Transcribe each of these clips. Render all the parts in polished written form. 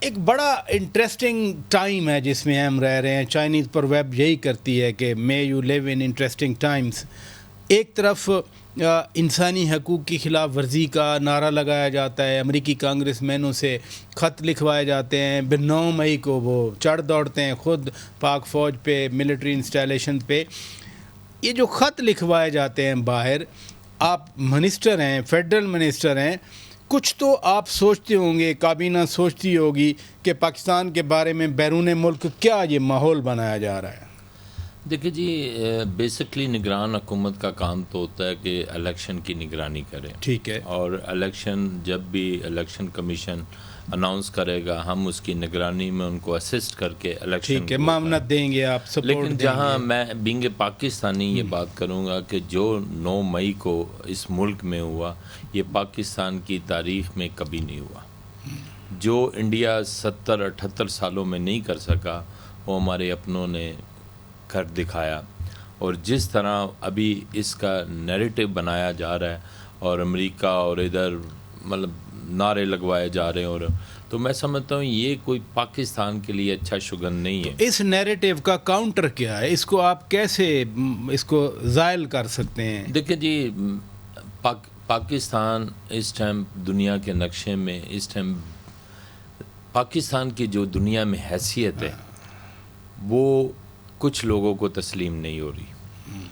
ایک بڑا interesting time ہے جس میں ہم رہ رہے ہیں. چائنیز پر ویب یہی کرتی ہے کہ may you live in interesting times. ایک طرف انسانی حقوق کی خلاف ورزی کا نعرہ لگایا جاتا ہے, امریکی کانگریس مینوں سے خط لکھوائے جاتے ہیں, 9 مئی کو وہ چڑھ دوڑتے ہیں خود پاک فوج پہ, ملٹری انسٹالیشن پہ. یہ جو خط لکھوائے جاتے ہیں باہر, آپ منسٹر ہیں, فیڈرل منسٹر ہیں, کچھ تو آپ سوچتے ہوں گے, کابینہ سوچتی ہوگی کہ پاکستان کے بارے میں بیرون ملک کیا یہ ماحول بنایا جا رہا ہے. دیکھیں جی, بیسکلی نگران حکومت کا کام تو ہوتا ہے کہ الیکشن کی نگرانی کرے. ٹھیک ہے. اور الیکشن جب بھی الیکشن کمیشن اناؤنس کرے گا, ہم اس کی نگرانی میں ان کو اسسٹ کر کے الیکشن, ٹھیک ہے, معاونت دیں گے, آپ سپورٹ دیں گے. لیکن جہاں میں بینگ پاکستانی یہ بات کروں گا کہ جو 9 مئی کو اس ملک میں ہوا, یہ پاکستان کی تاریخ میں کبھی نہیں ہوا. جو انڈیا 70-78 سالوں میں نہیں کر سکا, وہ ہمارے اپنوں نے کر دکھایا. اور جس طرح ابھی اس کا نیریٹو بنایا جا رہا ہے, اور امریکہ اور ادھر مطلب نعرے لگوائے جا رہے ہیں, اور تو میں سمجھتا ہوں یہ کوئی پاکستان کے لیے اچھا شگن نہیں ہے. اس نیریٹو کا کاؤنٹر کیا ہے؟ اس کو آپ کیسے اس کو زائل کر سکتے ہیں؟ دیکھیں جی, پاکستان اس ٹائم دنیا کے نقشے میں, اس ٹائم پاکستان کی جو دنیا میں حیثیت ہے وہ کچھ لوگوں کو تسلیم نہیں ہو رہی.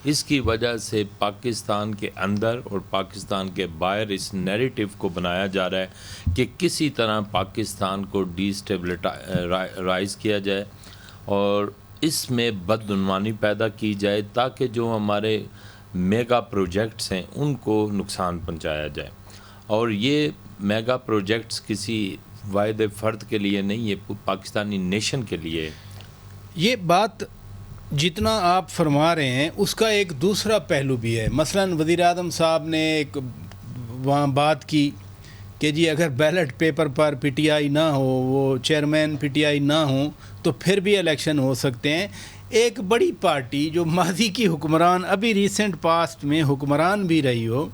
اس کی وجہ سے پاکستان کے اندر اور پاکستان کے باہر اس نیریٹو کو بنایا جا رہا ہے کہ کسی طرح پاکستان کو ڈی اسٹیبلائز کیا جائے اور اس میں بدعنوانی پیدا کی جائے, تاکہ جو ہمارے میگا پروجیکٹس ہیں ان کو نقصان پہنچایا جائے. اور یہ میگا پروجیکٹس کسی واحد فرد کے لیے نہیں, یہ پاکستانی نیشن کے لیے. یہ بات جتنا آپ فرما رہے ہیں اس کا ایک دوسرا پہلو بھی ہے. مثلا وزیر اعظم صاحب نے ایک وہاں بات کی کہ جی اگر ballot paper per P T I نہ ہو, وہ چیئرمین پی ٹی آئی نہ ہوں, تو پھر بھی الیکشن ہو سکتے ہیں. ایک بڑی پارٹی جو ماضی کی حکمران, ابھی ریسنٹ پاسٹ میں حکمران بھی رہی ہو,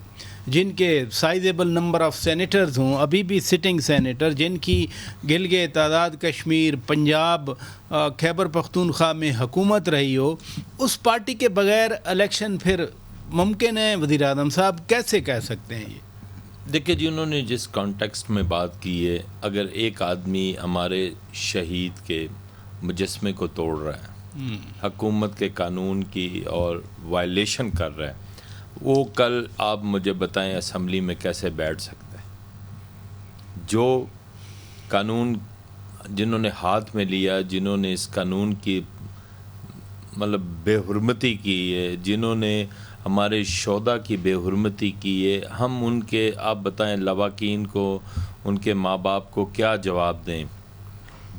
جن کے سائزیبل نمبر آف سینیٹرز ہوں, ابھی بھی سٹنگ سینیٹر, جن کی گلگت, آزاد کشمیر, پنجاب, خیبر پختونخوا میں حکومت رہی ہو, اس پارٹی کے بغیر الیکشن پھر ممکن ہے؟ وزیر اعظم صاحب کیسے کہہ سکتے ہیں یہ؟ دیکھیں جی, انہوں نے جس کانٹیکسٹ میں بات کی ہے, اگر ایک آدمی ہمارے شہید کے مجسمے کو توڑ رہا ہے, حکومت کے قانون کی اور وائلیشن کر رہا ہے, وہ کل آپ مجھے بتائیں اسمبلی میں کیسے بیٹھ سکتا ہے؟ جو قانون جنہوں نے ہاتھ میں لیا, جنہوں نے اس قانون کی مطلب بے حرمتی کی ہے, جنہوں نے ہمارے شہداء کی بے حرمتی کی ہے, ہم ان کے, آپ بتائیں لواحقین کو, ان کے ماں باپ کو کیا جواب دیں؟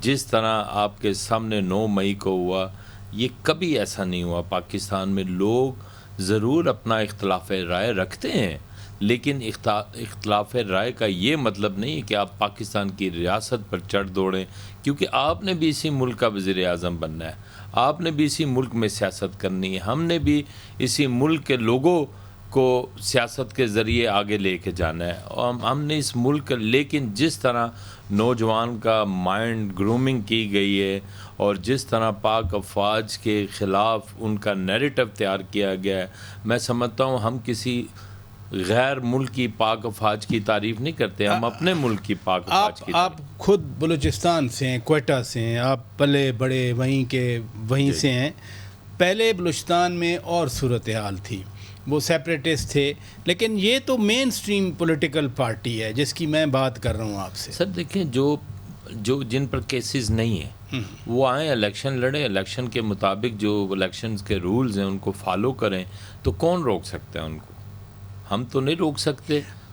جس طرح آپ کے سامنے 9 مئی کو ہوا, یہ کبھی ایسا نہیں ہوا. پاکستان میں لوگ ضرور اپنا اختلاف رائے رکھتے ہیں, لیکن اختلاف رائے کا یہ مطلب نہیں کہ آپ پاکستان کی ریاست پر چڑھ دوڑیں, کیونکہ آپ نے بھی اسی ملک کا وزیر اعظم بننا ہے, آپ نے بھی اسی ملک میں سیاست کرنی ہے, ہم نے بھی اسی ملک کے لوگوں کو سیاست کے ذریعے آگے لے کے جانا ہے, اور ہم نے اس ملک, لیکن جس طرح نوجوان کا مائنڈ گرومنگ کی گئی ہے, اور جس طرح پاک افواج کے خلاف ان کا نیریٹو تیار کیا گیا ہے, میں سمجھتا ہوں ہم کسی غیر ملکی پاک افواج کی تعریف نہیں کرتے, ہم اپنے ملک کی پاک افواج کی. آپ خود بلوچستان سے ہیں, کوئٹہ سے ہیں, آپ پلے بڑے وہیں سے ہیں. پہلے بلوچستان میں اور صورتحال تھی, وہ سیپریٹسٹ تھے, لیکن یہ تو مین سٹریم پولیٹیکل پارٹی ہے جس کی میں بات کر رہا ہوں آپ سے. سر دیکھیں, جو جن پر کیسز نہیں ہیں وہ آئیں, الیکشن لڑیں, الیکشن کے مطابق جو الیکشن کے رولز ہیں ان کو فالو کریں, تو کون روک سکتا ہے ان کو؟ ہم تو نہیں روک سکتے.